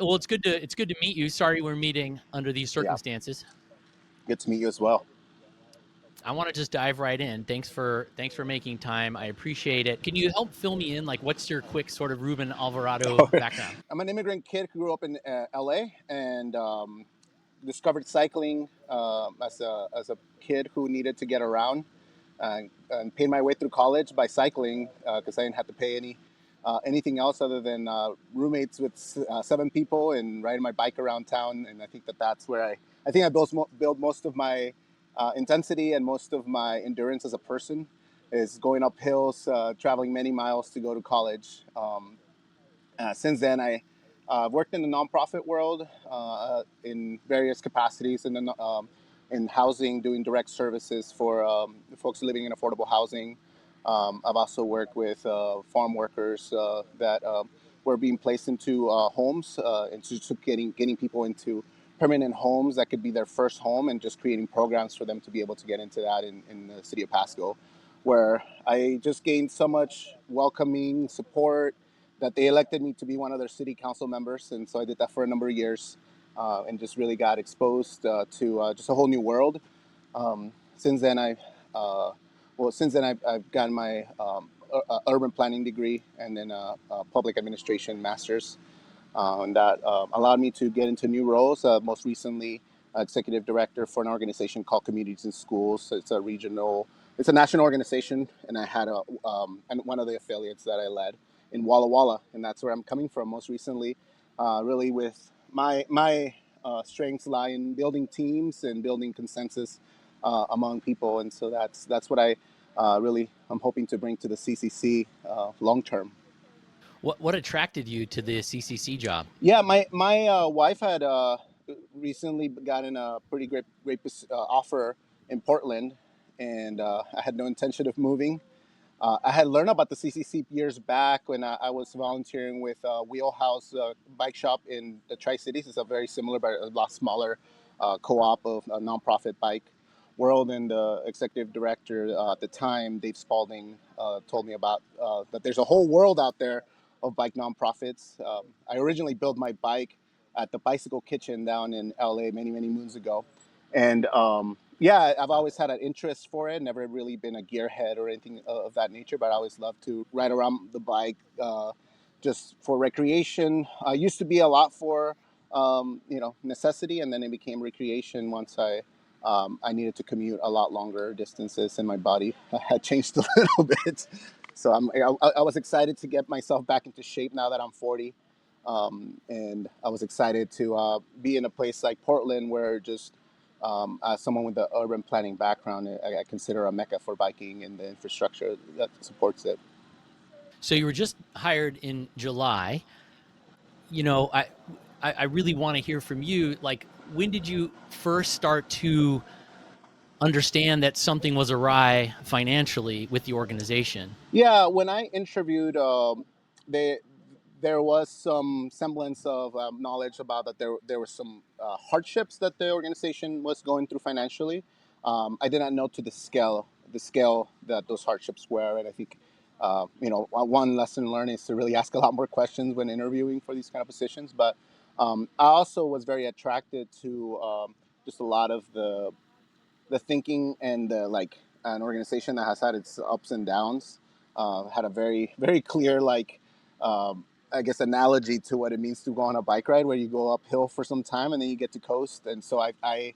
Well, it's good to meet you. Sorry we're meeting under these Yeah, circumstances. good to meet you as well. I want to just dive right in. Thanks for making time. I appreciate it. Can you help fill me in? Like, what's your quick sort of Ruben Alvarado background? I'm an immigrant kid who grew up in LA and discovered cycling as a kid who needed to get around and paid my way through college by cycling because I didn't have to pay anything else other than roommates with 7 people and riding my bike around town. And I think that's where I think I built most of my intensity and most of my endurance as a person is going up hills, traveling many miles to go to college. Since then, I've worked in the nonprofit world in various capacities, in housing, doing direct services for folks living in affordable housing. I've also worked with farm workers that were being placed into homes, into getting people into permanent homes that could be their first home, and just creating programs for them to be able to get into that in the city of Pasco, where I just gained so much welcoming support that they elected me to be one of their city council members, and so I did that for a number of years, and just really got exposed to just a whole new world. Since then, I've gotten my urban planning degree and then a public administration master's, and that allowed me to get into new roles. Most recently, executive director for an organization called Communities in Schools. It's a national organization, and I had and one of the affiliates that I led in Walla Walla, and that's where I'm coming from. Most recently, really with my strengths lie in building teams and building consensus among people, and so that's what I really I'm hoping to bring to the CCC long term. What attracted you to the CCC job? Yeah, my wife had recently gotten a pretty great offer in Portland, and I had no intention of moving. I had learned about the CCC years back when I was volunteering with Wheelhouse Bike Shop in the Tri Cities. It's a very similar but a lot smaller co-op of a nonprofit bike world. And the executive director at the time, Dave Spalding, told me about that there's a whole world out there of bike nonprofits. I originally built my bike at the Bicycle Kitchen down in LA many moons ago, and yeah, I've always had an interest for it. Never really been a gearhead or anything of that nature, but I always loved to ride around the bike just for recreation. I used to be a lot for necessity, and then it became recreation once I needed to commute a lot longer distances, and my body had changed a little bit. So I was excited to get myself back into shape now that I'm 40. And I was excited to be in a place like Portland, where just as someone with the urban planning background, I consider a mecca for biking and the infrastructure that supports it. So you were just hired in July. You know, I really want to hear from you. Like, when did you first start to understand that something was awry financially with the organization? Yeah, when I interviewed, they, there was some semblance of knowledge about that there were some hardships that the organization was going through financially. I did not know to the scale that those hardships were, and I think one lesson learned is to really ask a lot more questions when interviewing for these kind of positions. But I also was very attracted to just a lot of the thinking and the like an organization that has had its ups and downs had a very clear I guess analogy to what it means to go on a bike ride where you go uphill for some time and then you get to coast. And so I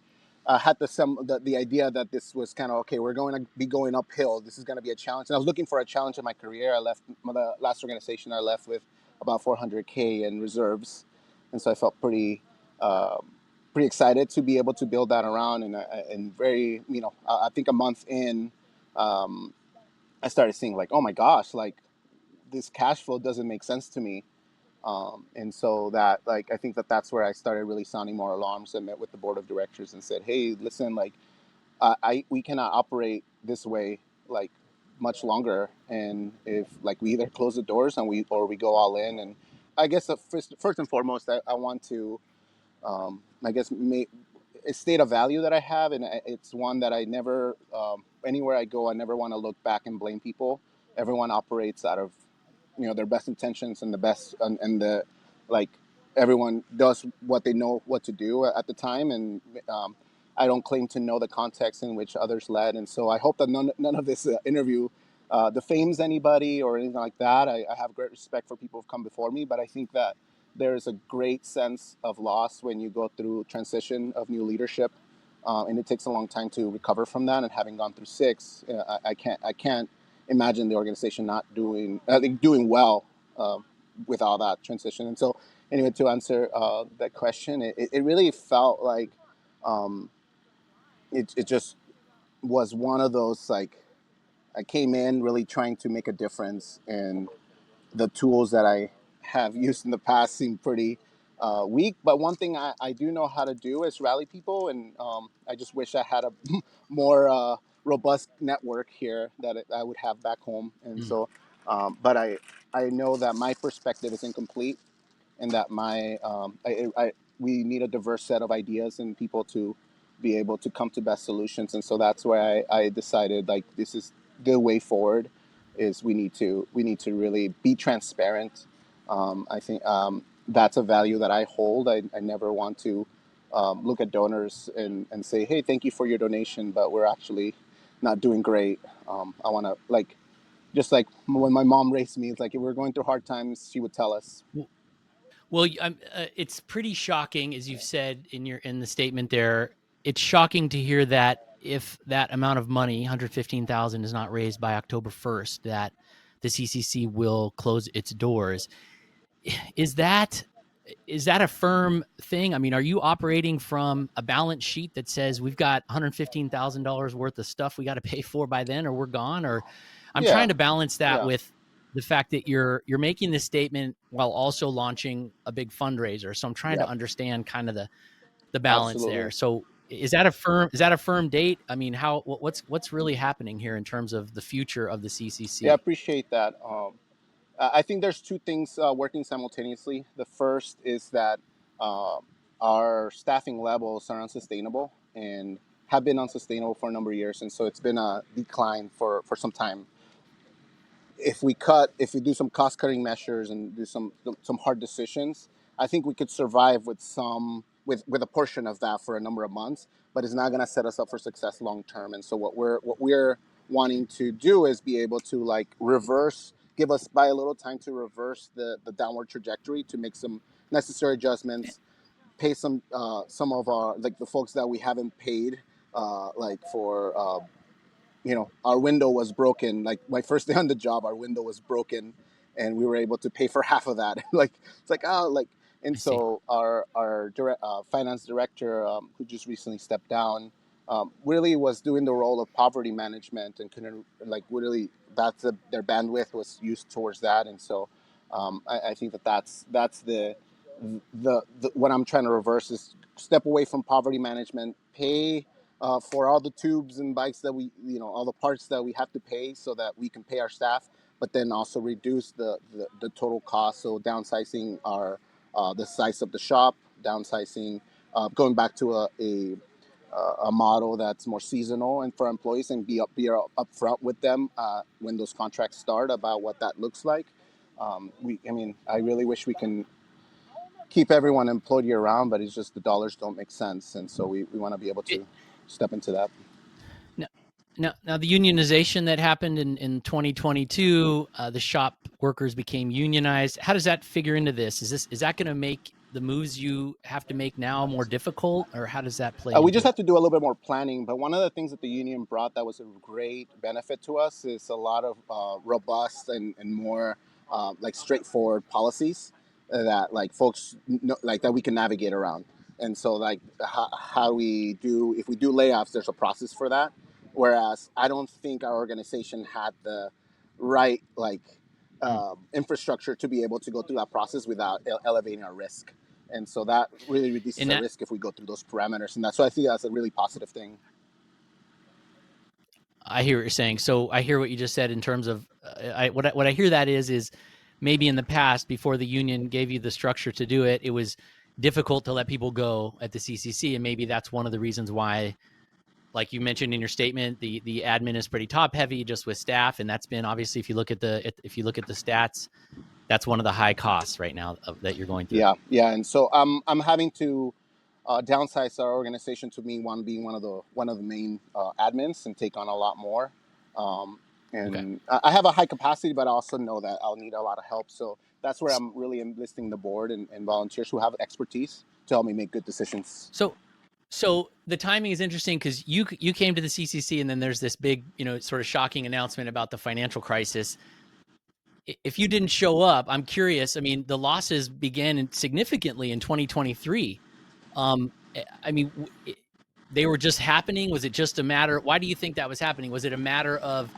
had the idea that this was kind of okay, we're going to be going uphill, this is going to be a challenge, and I was looking for a challenge in my career. I left the last organization I left with about 400K in reserves, and so I felt uh, pretty excited to be able to build that around. And very, I think a month in, um, I started seeing like, oh my gosh, like this cash flow doesn't make sense to me. And so that, like, I think that's where I started really sounding more alarms. I met with the board of directors and said, hey, listen, like, we cannot operate this way, like, much longer. And if like we either close the doors and we go all in. And I guess first and foremost, I want to I guess a state of value that I have, and it's one that I never, anywhere I go, I never want to look back and blame people. Everyone operates out of their best intentions and the best and the like everyone does what they know what to do at the time, and um, I don't claim to know the context in which others led. And so I hope that none of this interview defames anybody or anything like that. I have great respect for people who've come before me, but I think that there is a great sense of loss when you go through transition of new leadership, and it takes a long time to recover from that. And having gone through six, I can't imagine the organization not doing well with all that transition. And so, anyway, to answer that question, it really felt like um, it just was one of those, like, I came in really trying to make a difference, and the tools that I have used in the past seem pretty weak. But one thing I do know how to do is rally people, and I just wish I had a more robust network here that I would have back home. And Mm. so, but I know that my perspective is incomplete, and that we need a diverse set of ideas and people to be able to come to best solutions. And so that's why I decided, like, this is the way forward. Is we need to really be transparent. I think that's a value that I hold. I never want to look at donors and say, hey, thank you for your donation, but we're actually not doing great. I want to, like, just like when my mom raised me, it's like if we were going through hard times, she would tell us. Well, it's pretty shocking, as you've said in the statement there. It's shocking to hear that if that amount of money, 115,000, is not raised by October 1st, that the CCC will close its doors. Is that is that a firm thing? I mean, are you operating from a balance sheet that says we've got $115,000 worth of stuff we got to pay for by then, or we're gone? Or I'm Yeah, trying to balance that yeah, with the fact that you're making this statement while also launching a big fundraiser. So I'm trying yeah, to understand kind of the balance there. absolutely. So is that a firm date? I mean, what's really happening here in terms of the future of the Yeah, I CCC? appreciate that. I think there's two things working simultaneously. The first is that uh, our staffing levels are unsustainable and have been unsustainable for a number of years, and so it's been a decline for some time. If we do some cost cutting measures and do some hard decisions, I think we could survive with with a portion of that for a number of months, but it's not going to set us up for success long term. And so what we're wanting to do is be able to, like, give us by a little time to reverse the downward trajectory, to make some necessary adjustments, pay some of our, like, the folks that we haven't paid, like, for our window was broken. Like, my first day on the job, our window was broken, and we were able to pay for half of that. Like, it's like, oh, like, and I see. so our finance director, who just recently stepped down, really was doing the role of poverty management, and couldn't, like, really, their bandwidth was used towards that. And so I think that's the what I'm trying to reverse is step away from poverty management, pay for all the tubes and bikes that all the parts that we have to pay, so that we can pay our staff, but then also reduce the total cost. So downsizing the size of the shop, downsizing, going back to a model that's more seasonal and for employees, and be upfront with them when those contracts start about what that looks like. I mean, I really wish we can keep everyone employed year round, but it's just the dollars don't make sense, and so we want to be able It, to step into that. now, now, the unionization that happened in 2022, the shop workers became unionized. How does that figure into this? Is that going to make the moves you have to make now more difficult, or how does that play We into just it? have to do a little bit more planning. But one of the things that the union brought that was a great benefit to us is a lot of robust and more like straightforward policies that, like, folks know, like, that we can navigate around. And so, like, how we do, if we do layoffs, there's a process for that. Whereas I don't think our organization had the right, like, Mm. infrastructure to be able to go through that process without elevating our risk. And so that really reduces And our that risk if we go through those parameters. And that's why I think that's a really positive thing. I hear what you're saying. So I hear what you just said in terms of what I hear that is maybe in the past, before the union gave you the structure to do it, it was difficult to let people go at the CCC, and maybe that's one of the reasons why, like you mentioned in your statement, the admin is pretty top heavy just with staff, and that's been obviously, if you look at the stats, That's one of the high costs right now that you're going through. Yeah, and so I'm having to downsize our organization to me one being one of the main admins and take on a lot more. Um, Okay. and I have a high capacity, but I also know that I'll need a lot of help. So that's where I'm really enlisting the board and volunteers who have expertise to help me make good decisions. So so the timing is interesting because you came to the CCC and then there's this big, sort of shocking announcement about the financial crisis. If you didn't show up, I'm curious. I mean, the losses began significantly in 2023. I mean, they were just happening. Was it just a matter? Why do you think that was happening? Was it a matter of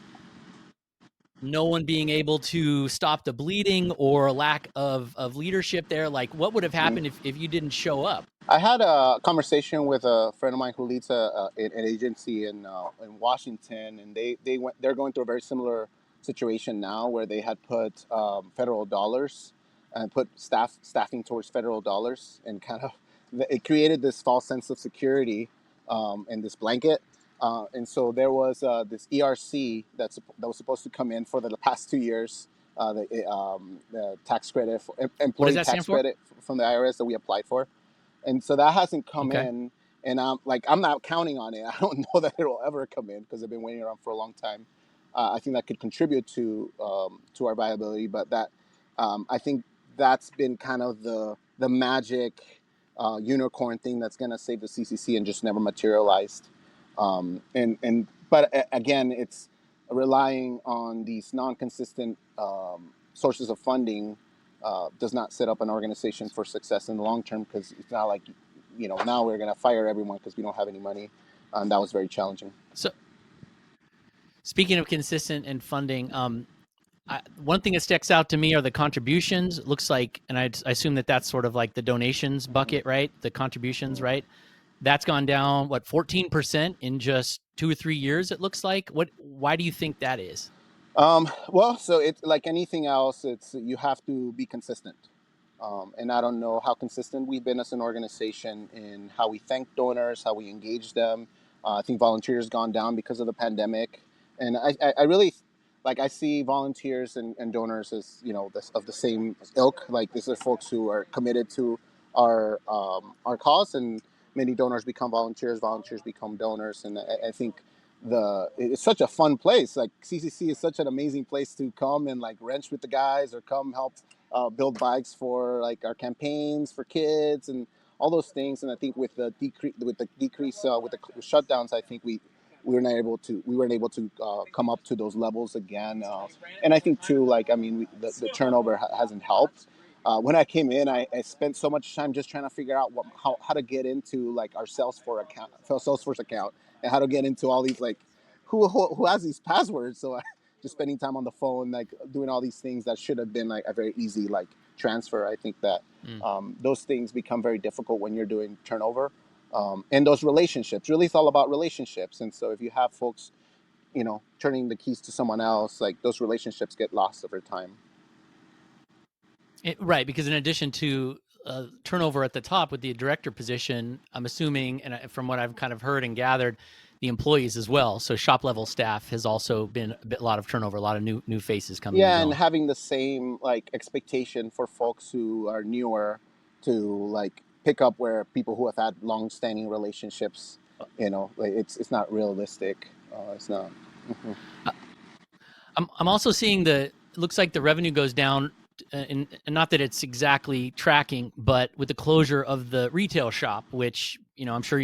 no one being able to stop the bleeding or a lack of leadership there? Like, what would have happened if you didn't show up? I had a conversation with a friend of mine who leads an agency in Washington, and they're going through a very similar situation now, where they had put federal dollars and put staffing towards federal dollars, and kind of it created this false sense of security and this blanket. And so there was this ERC that was supposed to come in for the past 2 years, the tax credit, What does employee that stand tax for? credit from the IRS that we applied for, and so that hasn't come Okay. in. And I'm not counting on it. I don't know that it'll ever come in because I've been waiting around for a long time. I think that could contribute to our viability, but that I think that's been kind of the magic unicorn thing that's going to save the CCC and just never materialized. And but again, it's relying on these non-consistent sources of funding does not set up an organization for success in the long term, because it's not like, now we're going to fire everyone because we don't have any money. And that was very challenging. So speaking of consistent and funding, one thing that sticks out to me are the contributions. It looks like, and I assume that that's sort of like the donations Mm-hmm. bucket, right? The contributions, Mm-hmm. right? That's gone down what 14% in just 2 or 3 years. It looks like. What? Why do you think that is? Well, so it's like anything else. It's you have to be consistent, and I don't know how consistent we've been as an organization in how we thank donors, how we engage them. I think volunteers gone down because of the pandemic, and I really like I see volunteers and donors as of the same ilk. Like these are folks who are committed to our cause, and many donors become volunteers, volunteers become donors, and I think it's such a fun place. Like CCC is such an amazing place to come and like wrench with the guys or come help build bikes for like our campaigns for kids and all those things. And I think with the decrease with the shutdowns, I think we weren't able to come up to those levels again. And I think too, like I mean, the turnover hasn't helped. When I came in, I spent so much time just trying to figure out how to get into like our Salesforce account, and how to get into all these like who has these passwords. So I just spending time on the phone, like doing all these things that should have been like a very easy like transfer. I think that Mm. those things become very difficult when you're doing turnover, and those relationships. Really, it's all about relationships. And so if you have folks, turning the keys to someone else, like those relationships get lost over time. Right, because in addition to turnover at the top with the director position, I'm assuming, and from what I've kind of heard and gathered, the employees as well. So shop level staff has also been a lot of turnover, a lot of new faces coming and Yeah, and going. having the same like expectation for folks who are newer to like pick up where people who have had long-standing relationships, like it's not realistic. It's not. Mhm. I'm also seeing it looks like the revenue goes down, and not that it's exactly tracking, but with the closure of the retail shop, which I'm sure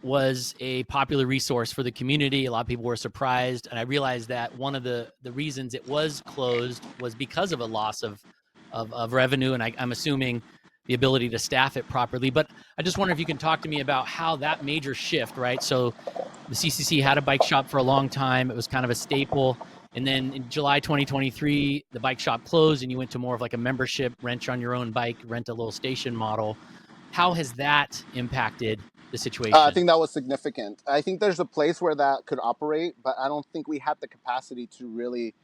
was a popular resource for the community. A lot of people were surprised, and I realized that one of the reasons it was closed was because of a loss of revenue, and I'm assuming the ability to staff it properly. But I just wonder if you can talk to me about how that major shift, right? So the CCC had a bike shop for a long time. It was kind of a staple. And then in July 2023, the bike shop closed and you went to more of like a membership, rent on your own bike, rent a little station model. How has that impacted the I situation? think that was significant. I think there's a place where that could operate, but I don't think we had the capacity to really,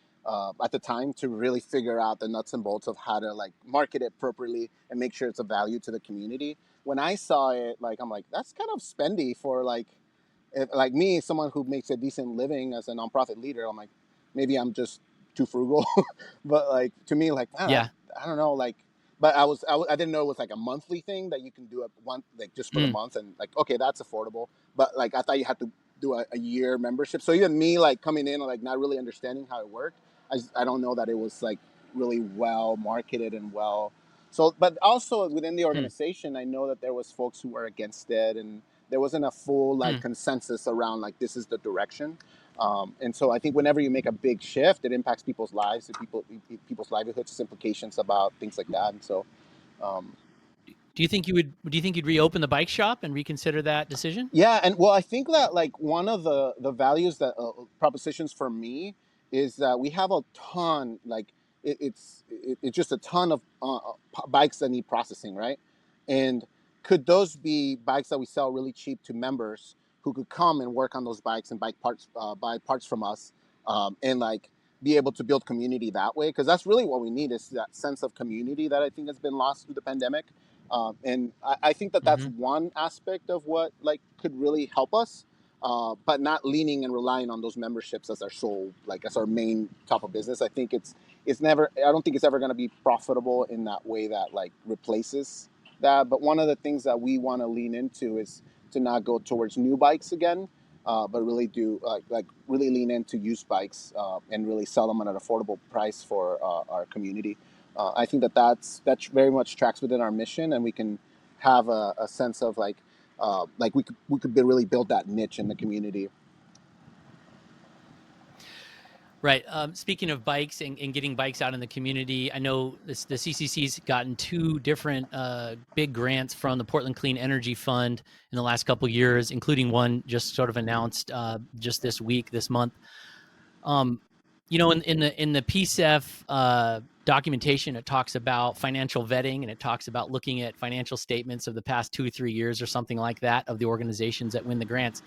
at the time, to really figure out the nuts and bolts of how to like market it appropriately and make sure it's a value to the community. When I saw it, like I'm like, that's kind of spendy for like, like me, someone who makes a decent living as a nonprofit leader. I'm like, maybe I'm just too frugal. But like to me, like man, Yeah. I don't know, like. But I didn't know it was like a monthly thing that you can do it one like just for the Mm, month and like okay that's affordable. But like I thought you had to do a year membership. So even me like coming in and like not really understanding how it worked, I don't know that it was like really well marketed and well. So, but also within the mm, organization, I know that there was folks who were against it, and there wasn't a full like mm. consensus around like this is the direction. And so I think whenever you make a big shift, it impacts people's lives, people's livelihoods, implications about things like that. And so, um, Do you think you would? Do you think you'd reopen the bike shop and reconsider that decision? yeah, and well, I think that like one of the values that propositions for me is that we have a ton like it's just a ton of bikes that need processing, right? And could those be bikes that we sell really cheap to members who could come and work on those bikes and bike parts buy parts from us, and like be able to build community that way? Because that's really what we need is that sense of community that I think has been lost through the pandemic. And I think that that's Mm-hmm. one aspect of what like could really help us, but not leaning and relying on those memberships as our sole, like as our main top of business. I think it's never. I don't think it's ever going to be profitable in that way that like replaces that. But one of the things that we want to lean into is to not go towards new bikes again, but really do like really lean into used bikes and really sell them at an affordable price for our community. I think that that very much tracks within our mission, and we can have a sense of like we could really build that niche in the community. Right. Speaking of bikes and getting bikes out in the community, I know the CCC's gotten two different big grants from the Portland Clean Energy Fund in the last couple of years, including one just sort of announced just this week, this month. Um, in the PCEF documentation, it talks about financial vetting and it talks about looking at financial statements of the past 2 or 3 years or something like that of the organizations that win the grants.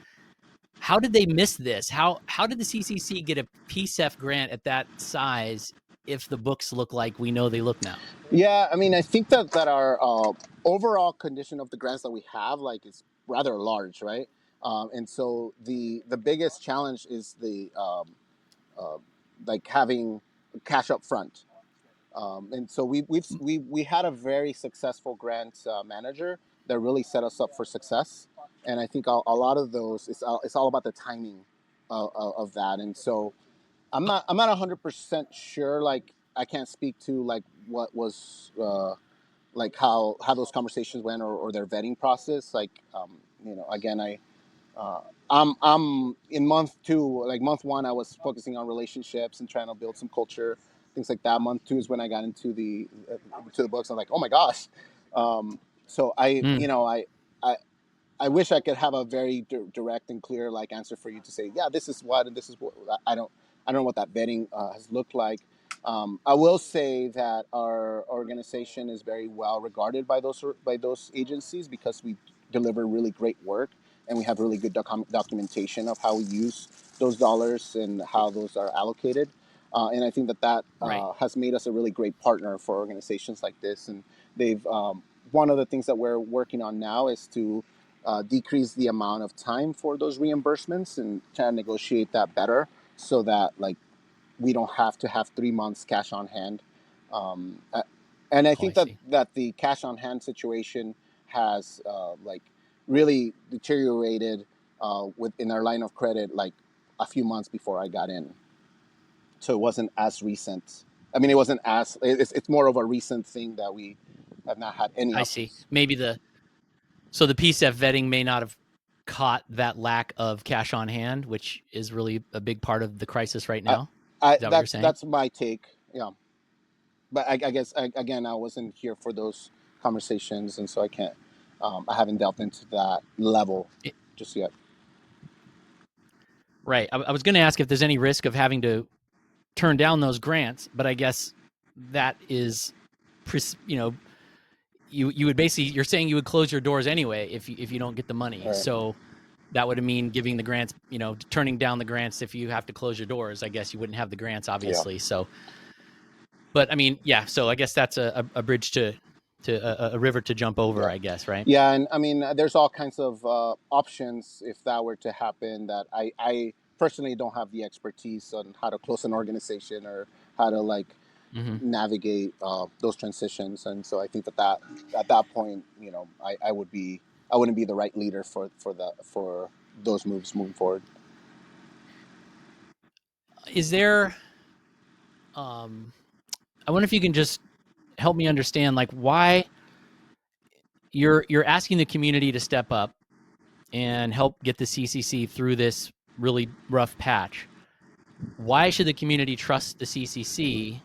How did they miss this? How did the CCC get a PCEF grant at that size if the books look like we know they look now? Yeah, I mean, I think that our overall condition of the grants that we have like is rather large, right? And so the biggest challenge is the uh, like having cash up front. And so we had a very successful grant manager that really set us up for success. And I think a lot of those it's all about the timing of that. And so I'm not 100% sure. Like I can't speak to like what was like how those conversations went or their vetting process. Like again uh, I'm in month two. Like month one, I was focusing on relationships and trying to build some culture, things like that. Month two is when I got into the books. I'm like, oh my gosh. So Mm, I I wish I could have a very direct and clear like answer for you to say, yeah, this is what and this is what. I don't know what that vetting has looked like. I will say that our organization is very well regarded by those agencies because we deliver really great work and we have really good documentation of how we use those dollars and how those are allocated. And I think that right. has made us a really great partner for organizations like this. And they've one of the things that we're working on now is to decrease the amount of time for those reimbursements and try to negotiate that better so that like we don't have to have 3 months cash on hand. Um, uh, and I Oh, I think that see. the cash on hand situation has like really deteriorated within our line of credit like a few months before I got in. So it wasn't as recent. I mean, it wasn't as it's more of a recent thing that we have not had any I see. updates. Maybe the PCEF vetting may not have caught that lack of cash on hand, which is really a big part of the crisis right I, now. Is that what you're saying? that's my take. Yeah. But I guess again, I wasn't here for those conversations, and so I can't. I haven't delved into that level It, just yet. right. I was going to ask if there's any risk of having to turn down those grants, but I guess that is, you know, you would basically you're saying you would close your doors anyway if you don't get the money. All right. So that would mean giving the grants, turning down the grants if you have to close your doors. I guess you wouldn't have the grants, Yeah. obviously. So, but I mean, yeah. So I guess that's a bridge to a river to jump over. Yeah. I guess, right? Yeah, and I mean, there's all kinds of options if that were to happen. That personally don't have the expertise on how to close an organization or how to like Hmm. navigate those transitions. And so I think that at that point, I wouldn't be the right leader for those moves moving forward. Is there? Um, I wonder if you can just help me understand, like, why you're asking the community to step up and help get the CCC through this really rough patch. Why should the community trust the CCC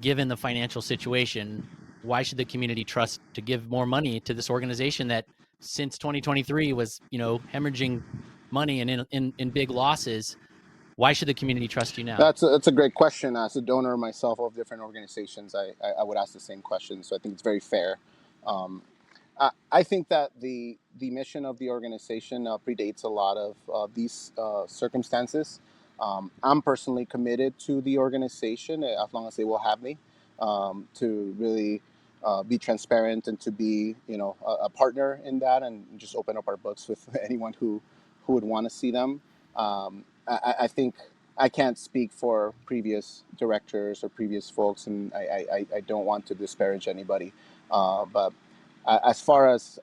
given the financial situation? Why should the community trust to give more money to this organization that since 2023 was, hemorrhaging money and in big losses? Why should the community trust you now? That's a great question. As a donor myself of different organizations, I would ask the same question. So I think it's very fair. Um, I think that the mission of the organization predates a lot of these circumstances. I'm personally committed to the organization as long as they will have me to really be transparent and to be a partner in that and just open up our books with anyone who would want to see them. I think I can't speak for previous directors or previous folks, and I don't want to disparage anybody, but as far as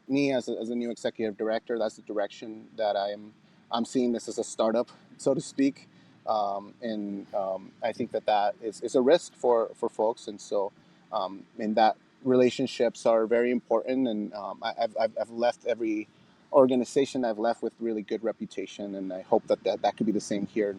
me as a new executive director, that's the direction that I'm seeing this as a startup, so to speak, and I think that is a risk for folks, and so and that relationships are very important, and I've left every organization I've left with really good reputation, and I hope that could be the same here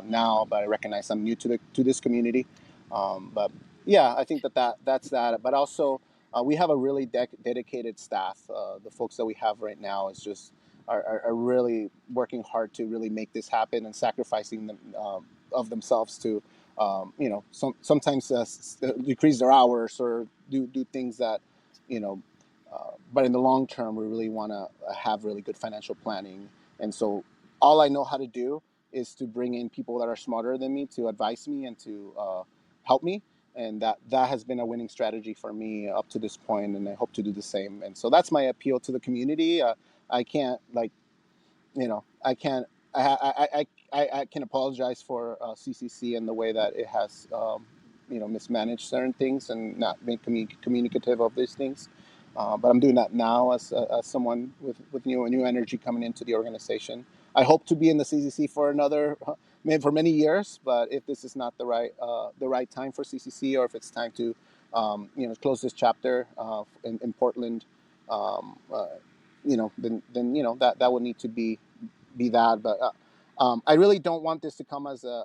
now. But I recognize I'm new to this community, but yeah, I think that's that. But also we have a really dedicated staff. The folks that we have right now is just are really working hard to really make this happen and sacrificing them of themselves to sometimes decrease their hours or do things that you know but in the long term we really want to have really good financial planning. And so all I know how to do is to bring in people that are smarter than me to advise me and to help me, and that has been a winning strategy for me up to this point, and I hope to do the same. And so that's my appeal to the community. I can't like I can't I can apologize for CCC and the way that it has mismanaged certain things and not been communicative of these things. But I'm doing that now as someone with new energy coming into the organization. I hope to be in the CCC for another maybe for many years. But if this is not the right time for CCC, or if it's time to close this chapter in Portland, then that would need to be that. But I really don't want this to come as a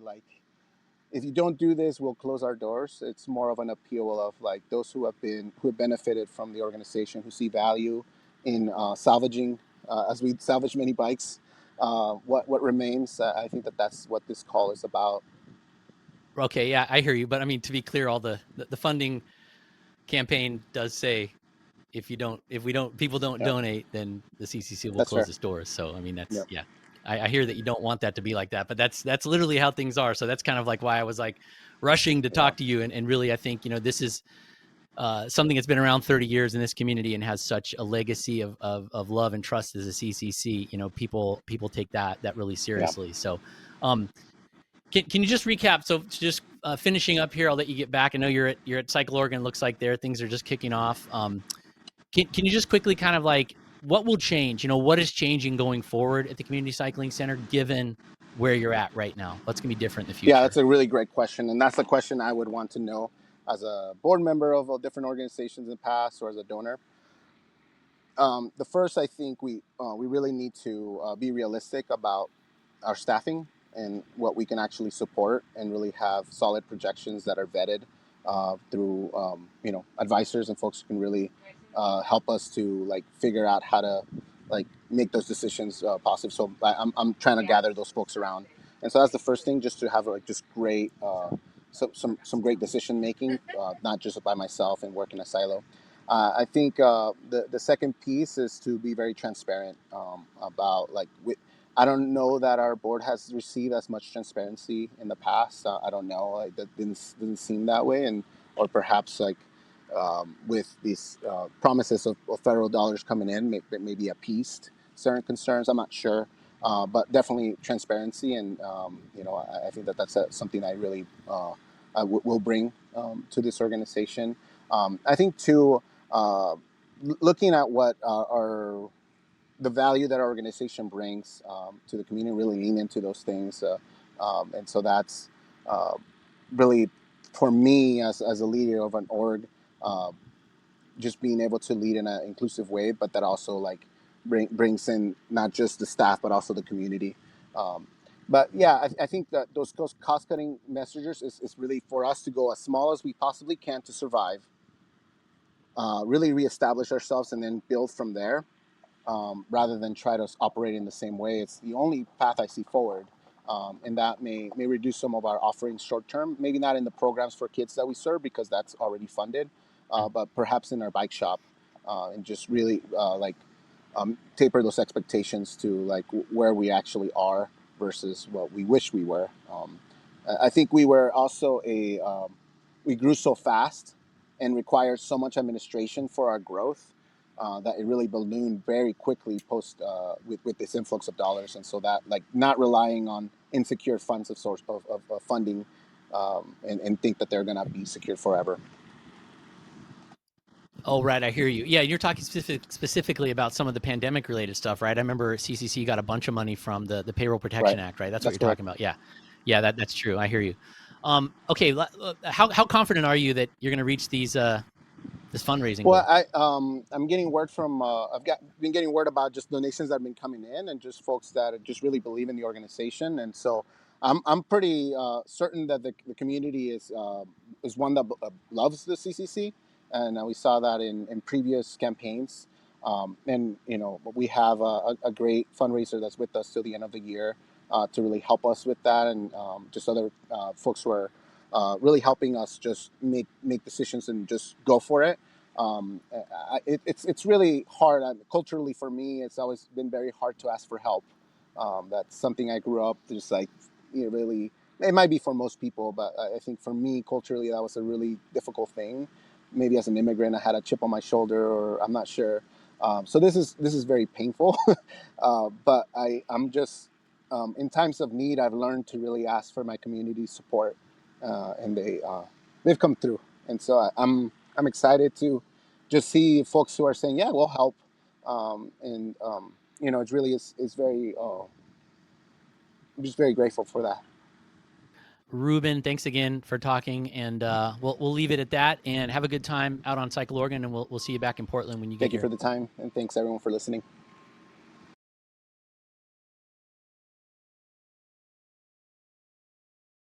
like, if you don't do this, we'll close our doors. It's more of an appeal of like those who have benefited from the organization, who see value in salvaging, as we salvage many bikes. What remains? I think that's what this call is about. Okay, yeah, I hear you, but I mean, to be clear, all the funding campaign does say if we don't people don't Yeah, donate, then the CCC will that's close fair. its doors. So I mean, Yeah, that's, yeah. I hear that you don't want that to be like that, but that's literally how things are. So that's kind of like why I was like rushing to yeah, talk to you, and really I think this is something that's been around 30 years in this community and has such a legacy of love and trust as a CCC. People take that really yeah. seriously. So um, can you just recap? So just finishing up here, I'll let you get back. I know you're at Cycle Oregon. Looks like there things are just kicking off. Can you just quickly kind of like what will change? What is changing going forward at the Community Cycling Center, given where you're at right now? What's going to be different in the Yeah, that's future? a really great question, and that's the question I would want to know as a board member of different organizations in the past or as a donor. The first, I think we really need to be realistic about our staffing and what we can actually support, and really have solid projections that are vetted through advisors and folks who can really help us to like figure out how to like make those decisions possible. So I'm trying to gather those folks around, and so that's the first thing, just to have like just great some great decision making, not just by myself and work in a silo. I think the second piece is to be very transparent about like I don't know that our board has received as much transparency in the past. I don't know, like, that didn't seem that way, and or perhaps like with these promises of federal dollars coming in, maybe appeased certain concerns. I'm not sure, but definitely transparency, and I think that that's something I really will bring to this organization. I think too, looking at what our the value that our organization brings to the community, really lean into those things, and so that's uh, really for me as a leader of an org. Uh, just being able to lead in an inclusive way, but that also like brings in not just the staff but also the community. Um, but yeah, I think that those cost cutting messages is really for us to go as small as we possibly can to survive, really reestablish ourselves, and then build from there, rather than try to operate in the same way. It's the only path I see forward. And that may reduce some of our offerings short term, maybe not in the programs for kids that we serve because that's already funded, but perhaps in our bike shop, and just really taper those expectations to like where we actually are versus what we wish we were. I think we were also we grew so fast and required so much administration for our growth, that it really ballooned very quickly post with this influx of dollars, and so that like not relying on insecure funds of source of funding, and think that they're going to be secured forever. Oh, right. I hear you. Yeah, you're talking specifically about some of the pandemic related stuff, right? I remember CCC got a bunch of money from the Payroll Right. Protection Act, right? That's what That's you're correct. talking about. Yeah, yeah, that's true. I hear you. Okay, how confident are you that you're going to reach these this fundraising Well, goal? I'm getting word from been getting word about just donations that have been coming in, and just folks that just really believe in the organization, and so I'm pretty certain that the community is one that loves the CCC, and we saw that in previous campaigns, and we have a great fundraiser that's with us till the end of the year, to really help us with that, and just other folks who are really helping us just make decisions and just go for it. It's really hard culturally for me. It's always been very hard to ask for help. That's something I grew up just like, really. It might be for most people, but I think for me culturally that was a really difficult thing. Maybe as an immigrant, I had a chip on my shoulder, or I'm not sure. So this is very painful. But I'm just in times of need, I've learned to really ask for my community support, and they've come through. And so I'm excited to just see folks who are saying, "Yeah, we'll help," and it really is very. I'm just very grateful for that. Ruben, thanks again for talking, and we'll leave it at that. And have a good time out on Cycle Oregon, and we'll see you back in Portland when you get Thank you here. for the time, and thanks everyone for listening.